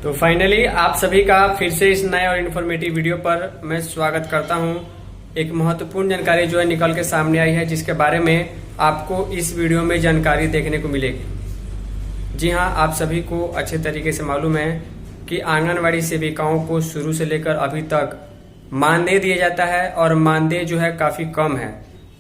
तो फाइनली आप सभी का फिर से इस नए और इन्फॉर्मेटिव वीडियो पर मैं स्वागत करता हूं। एक महत्वपूर्ण जानकारी जो है निकल के सामने आई है, जिसके बारे में आपको इस वीडियो में जानकारी देखने को मिलेगी। जी हां, आप सभी को अच्छे तरीके से मालूम है कि आंगनवाड़ी सेविकाओं को शुरू से लेकर अभी तक मानदेय दिया जाता है और मानदेय जो है काफी कम है।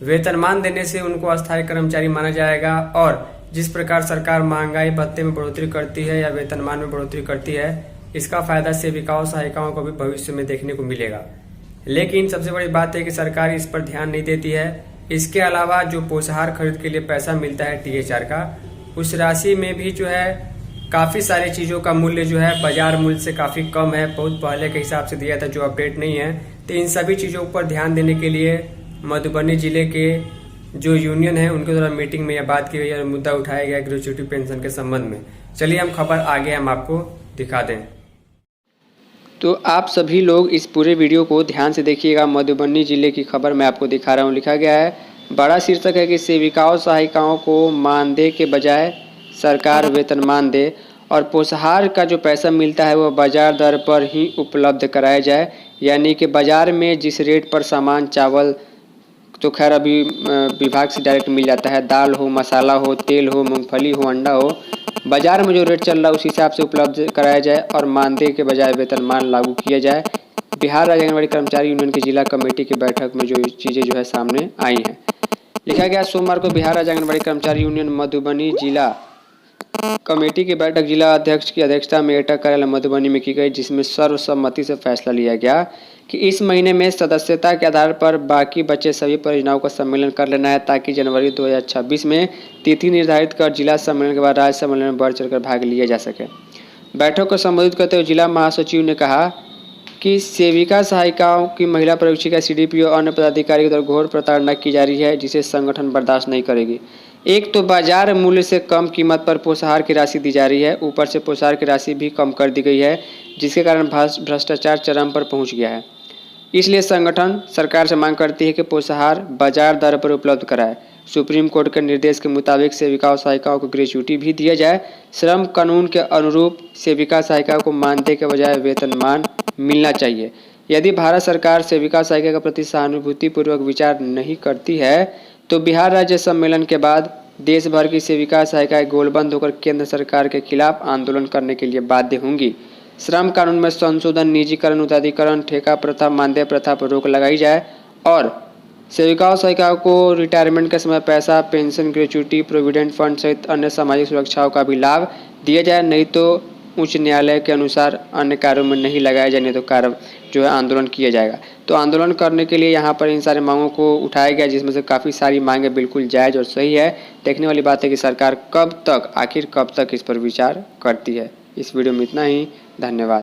वेतनमान देने से उनको अस्थायी कर्मचारी माना जाएगा और जिस प्रकार सरकार महंगाई भत्ते में बढ़ोतरी करती है या वेतनमान में बढ़ोतरी करती है, इसका फायदा सेविकाओं सहायिकाओं को भी भविष्य में देखने को मिलेगा। लेकिन सबसे बड़ी बात है कि सरकार इस पर ध्यान नहीं देती है। इसके अलावा जो पोषाहार खरीद के लिए पैसा मिलता है THR का, उस राशि में भी जो है काफी सारी चीजों का मूल्य जो है बाजार मूल्य से काफी कम है। बहुत पहले के हिसाब से दिया था, जो अपडेट नहीं है। तो इन सभी चीजों पर ध्यान देने के लिए मधुबनी जिले के जो यूनियन है उनके द्वारा मीटिंग में यह बात की गई और मुद्दा उठाया गया ग्रेच्युटी पेंशन के संबंध में। चलिए हम खबर आगे हम आपको दिखा दें। तो आप सभी लोग इस पूरे वीडियो को ध्यान से देखिएगा। मधुबनी जिले की खबर मैं आपको दिखा रहा हूँ। लिखा गया है, बड़ा शीर्षक है कि सेविकाओं सहायिकाओं को मानदेय के बजाय सरकार वेतनमान दे और पोषाहार का जो पैसा मिलता है वह बाजार दर पर ही उपलब्ध कराया जाए। यानी कि बाजार में जिस रेट पर सामान चावल तो खैर अभी विभाग से डायरेक्ट मिल जाता है, दाल हो, मसाला हो, तेल हो, मूंगफली हो, अंडा हो, बाजार में जो रेट चल रहा है उस हिसाब से उपलब्ध कराया जाए और मानदेय के बजाय वेतनमान लागू किया जाए। बिहार राज्य आंगनबाड़ी कर्मचारी यूनियन की जिला कमेटी की बैठक में जो चीज़ें जो है सामने आई हैं। लिखा गया, सोमवार को बिहार राज्य आंगनबाड़ी कर्मचारी यूनियन मधुबनी जिला कमेटी की बैठक जिला अध्यक्ष की अध्यक्षता में एटा कार्यालय मधुबनी में की गई, जिसमें सर्वसम्मति से फैसला लिया गया कि इस महीने में सदस्यता के आधार पर बाकी बचे सभी परियोजनाओं का सम्मेलन कर लेना है, ताकि जनवरी 2026 में तिथि निर्धारित कर जिला सम्मेलन के बाद राज्य सम्मेलन में बढ़ चढ़कर भाग लिया जा सके। बैठक को संबोधित करते हुए जिला महासचिव ने कहा कि सेविका सहायिकाओं की महिला पर्यवेक्षिका CDPO और अन्य पदाधिकारी के द्वारा घोर प्रताड़ना की जा रही है, जिसे संगठन बर्दाश्त नहीं करेगी। एक तो बाजार मूल्य से कम कीमत पर पोषाहार की राशि दी जा रही है, ऊपर से पोषाहार की राशि भी कम कर दी गई है, जिसके कारण भ्रष्टाचार चरम पर पहुंच गया है। इसलिए संगठन सरकार से मांग करती है कि पोषाहार बाजार दर पर उपलब्ध कराए। सुप्रीम कोर्ट के निर्देश के मुताबिक सेविकाओं सहायिकाओं को ग्रेच्युटी भी दिया जाए। श्रम कानून के अनुरूप सेविका सहायिका को मानदेय के बजाय वेतनमान मिलना चाहिए। यदि भारत सरकार सेविका सहायिका के प्रति सहानुभूतिपूर्वक विचार नहीं करती है तो बिहार राज्य सम्मेलन के बाद देश भर की सेविका सहायिकाएं गोलबंद होकर केंद्र सरकार के खिलाफ आंदोलन करने के लिए बाध्य होंगी। श्रम कानून में संशोधन, निजीकरण, उदारीकरण, ठेका प्रथा, मानदेय प्रथा पर रोक लगाई जाए और सेविकाओं सहायिकाओं को रिटायरमेंट के समय पैसा, पेंशन, ग्रेच्युटी, प्रोविडेंट फंड सहित अन्य सामाजिक सुरक्षाओं का भी लाभ दिया जाए। नहीं तो उच्च न्यायालय के अनुसार अन्य कार्यों में नहीं लगाया जाए, नहीं तो कार्य जो है आंदोलन किया जाएगा। तो आंदोलन करने के लिए यहाँ पर इन सारे मांगों को उठाया गया, जिसमें से काफ़ी सारी मांगें बिल्कुल जायज़ और सही है। देखने वाली बात है कि सरकार आखिर कब तक इस पर विचार करती है। इस वीडियो में इतना ही। धन्यवाद।